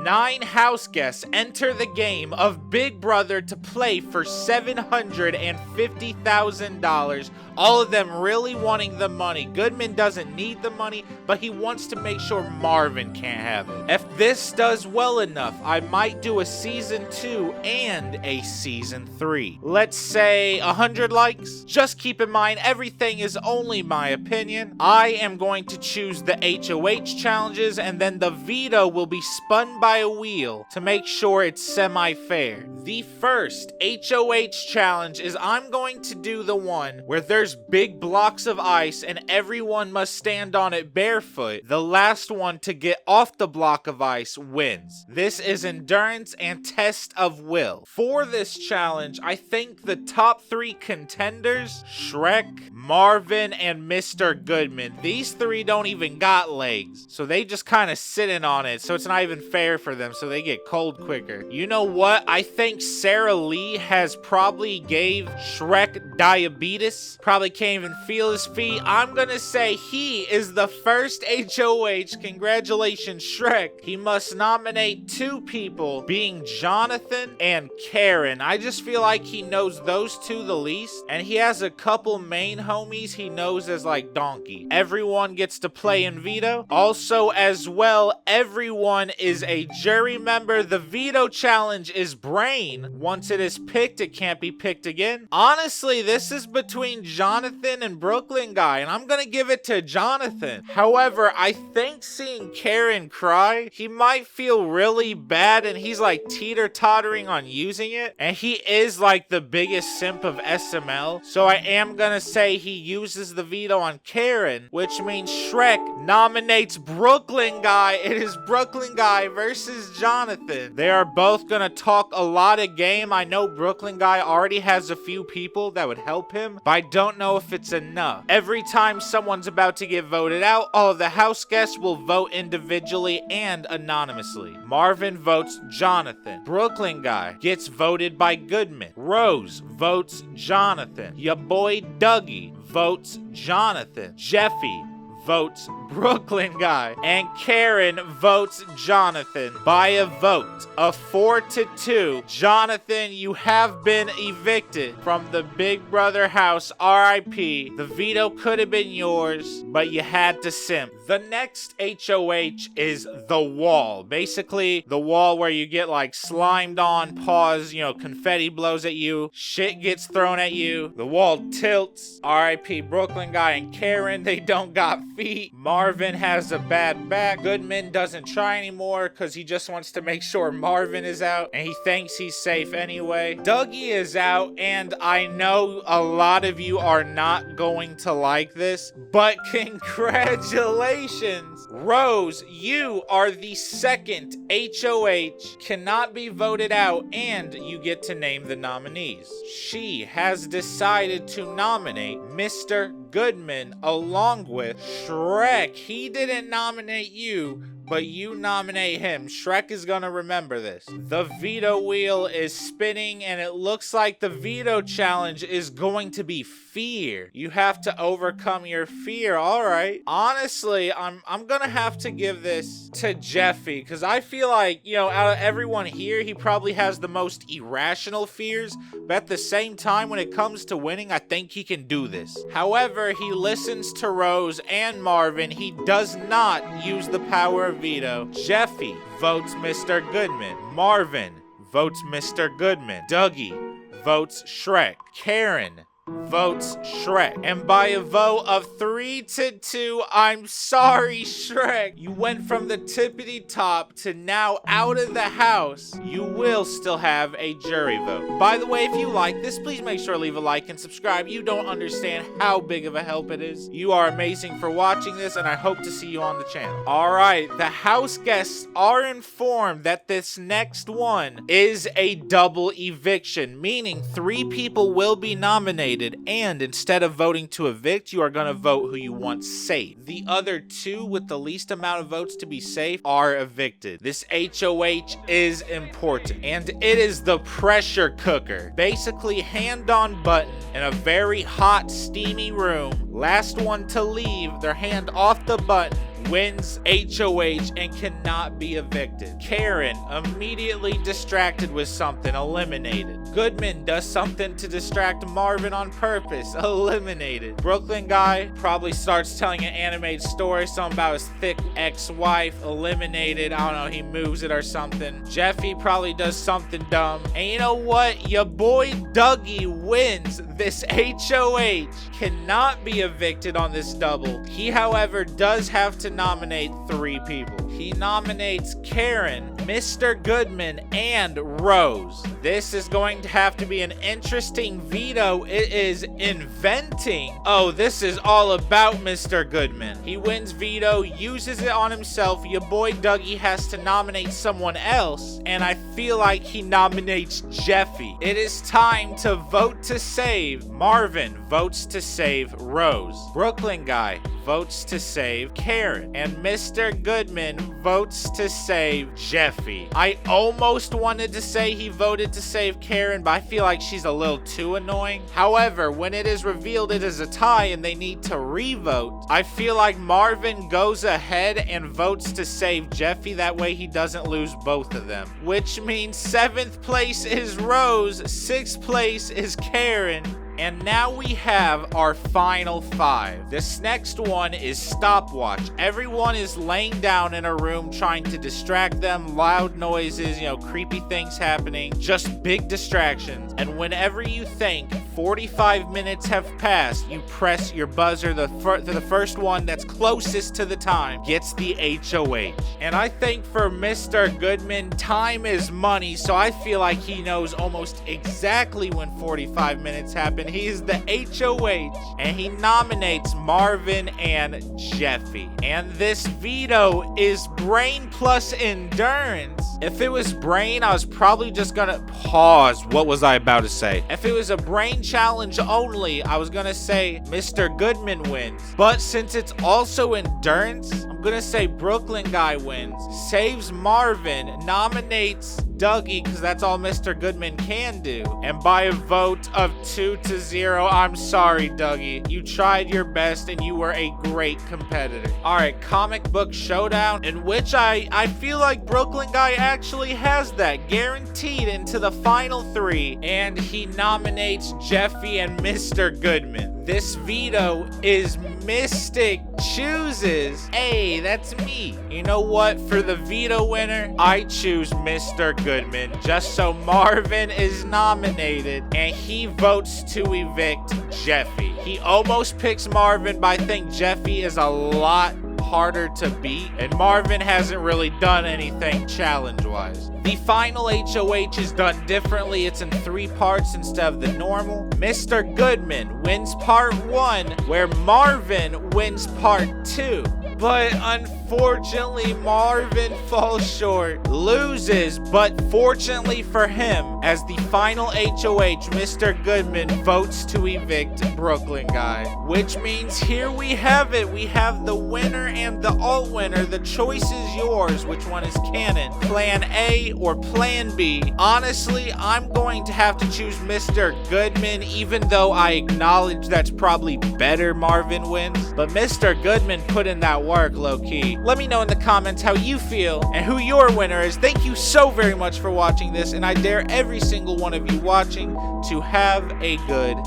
9 house guests enter the game of Big Brother to play for $750,000. All of them really wanting the money. Goodman doesn't need the money, but he wants to make sure Marvin can't have it. If this does well enough, I might do a season 2 and a season 3. Let's say 100 likes. Just keep in mind, everything is only my opinion. I am going to choose the HOH challenges, and then the veto will be spun by a wheel to make sure it's semi-fair. The first HOH challenge is I'm going to do the one where there's big blocks of ice and everyone must stand on it barefoot. The last one to get off the block of ice wins. This is endurance and test of will. For this challenge, I think the top 3 contenders, Shrek, Marvin, and Mr. Goodman. These 3 don't even got legs, so they just kind of sitting on it, so it's not even fair for them, so they get cold quicker. You know what? I think Sarah Lee has probably gave Shrek diabetes. Probably can't even feel his feet. I'm gonna say he is the first HOH. Congratulations, Shrek. He must nominate 2 people, being Jonathan and Karen. I just feel like he knows those 2 the least, and he has a couple main homies he knows as like Donkey. Everyone gets to play in veto. Also, as well, everyone is a jury member. The veto challenge is brain. Once it is picked, it can't be picked again. Honestly, this is between Jonathan and Brooklyn guy, and I'm gonna give it to Jonathan. However, I think seeing Karen cry, he might feel really bad, and he's like teeter-tottering on using it, and he is like the biggest simp of SML, so I am gonna say he uses the veto on Karen, which means Shrek nominates Brooklyn guy. It is Brooklyn guy versus Jonathan. They are both gonna talk a lot of game. I know Brooklyn guy already has a few people that would help him, but I don't know if it's enough. Every time someone's about to get voted out, all of the house guests will vote individually and anonymously. Marvin votes Jonathan. Brooklyn guy gets voted by Goodman. Rose votes Jonathan. Ya boy Dougie votes Jonathan. Jeffy votes Brooklyn guy, and Karen votes Jonathan by a vote of 4-2. Jonathan, you have been evicted from the Big Brother house. RIP. The veto could have been yours, but you had to simp. The next HOH is the wall. Basically, the wall where you get like slimed on, pause, confetti blows at you, shit gets thrown at you, the wall tilts. RIP Brooklyn guy and Karen, they don't got feet. Marvin has a bad back. Goodman doesn't try anymore because he just wants to make sure Marvin is out, and he thinks he's safe anyway. Dougie is out, and I know a lot of you are not going to like this, but congratulations. Rose, you are the second HOH, cannot be voted out, and you get to name the nominees. She has decided to nominate Mr. Goodman along with Shrek. He didn't nominate you, but you nominate him. Shrek is gonna remember this. The veto wheel is spinning, and it looks like the veto challenge is going to be fear. You have to overcome your fear. All right. Honestly, I'm gonna have to give this to Jeffy, because I feel like, out of everyone here, he probably has the most irrational fears, but at the same time, when it comes to winning, I think he can do this. However, he listens to Rose and Marvin. He does not use the power of veto. Jeffy votes Mr. Goodman. Marvin votes Mr. Goodman. Dougie votes Shrek. Karen votes Shrek. And by a vote of 3-2, I'm sorry, Shrek. You went from the tippity top to now out of the house. You will still have a jury vote. By the way, if you like this, please make sure to leave a like and subscribe. You don't understand how big of a help it is. You are amazing for watching this, and I hope to see you on the channel. Alright, the house guests are informed that this next one is a double eviction, meaning 3 people will be nominated, and instead of voting to evict, you are going to vote who you want safe. The other 2 with the least amount of votes to be safe are evicted. This HOH is important, and it is the pressure cooker. Basically, hand on button in a very hot, steamy room. Last one to leave, their hand off the button wins HOH and cannot be evicted. Karen, immediately distracted with something, eliminated. Goodman does something to distract Marvin on purpose, eliminated. Brooklyn guy probably starts telling an animated story, something about his thick ex-wife, eliminated. I don't know, he moves it or something. Jeffy probably does something dumb. And you know what? Your boy Dougie wins this HOH. Cannot be evicted on this double. He, however, does have to nominate 3 people. He nominates Karen, Mr. Goodman, and Rose. This is going to have to be an interesting veto. It is inventing. Oh, this is all about Mr. Goodman. He wins veto, uses it on himself. Your boy Dougie has to nominate someone else, and I feel like he nominates Jeffy. It is time to vote to save. Marvin votes to save Rose. Brooklyn guy votes to save Karen, and Mr. Goodman votes to save Jeffy. I almost wanted to say he voted to save Karen, but I feel like she's a little too annoying. However, when it is revealed it is a tie and they need to re-vote, I feel like Marvin goes ahead and votes to save Jeffy. That way he doesn't lose both of them. Which means 7th place is Rose, 6th place is Karen. And now we have our final 5. This next one is stopwatch. Everyone is laying down in a room trying to distract them. Loud noises, creepy things happening. Just big distractions. And whenever you think 45 minutes have passed, you press your buzzer. The first one that's closest to the time gets the HOH. And I think for Mr. Goodman, time is money. So I feel like he knows almost exactly when 45 minutes happen. He is the HOH, and he nominates Marvin and Jeffy. And this veto is brain plus endurance. If it was brain, I was probably just gonna pause. What was I about to say? If it was a brain challenge only, I was gonna say Mr. Goodman wins. But since it's also endurance, I'm gonna say Brooklyn guy wins, saves Marvin, nominates Dougie, because that's all Mr. Goodman can do. And by a vote of 2-0, I'm sorry, Dougie. You tried your best and you were a great competitor. Alright, comic book showdown, in which I feel like Brooklyn guy actually has that guaranteed into the final 3. And he nominates Jeffy and Mr. Goodman. This veto is Mystic chooses. Hey, that's me. You know what? For the veto winner, I choose Mr. Goodman, just so Marvin is nominated and he votes to evict Jeffy. He almost picks Marvin, but I think Jeffy is a lot harder to beat, and Marvin hasn't really done anything challenge-wise. The final HOH is done differently. It's in 3 parts instead of the normal. Mr. Goodman wins part 1, where Marvin wins part 2. But unfortunately, Marvin falls short, loses, but fortunately for him, as the final HOH, Mr. Goodman votes to evict Brooklyn guy. Which means here we have it. We have the winner and the alt winner. The choice is yours. Which one is canon? Plan A or Plan B? Honestly, I'm going to have to choose Mr. Goodman, even though I acknowledge that's probably better Marvin wins. But Mr. Goodman put in that work, low-key. Let me know in the comments how you feel and who your winner is. Thank you so very much for watching this, and I dare every single one of you watching to have a good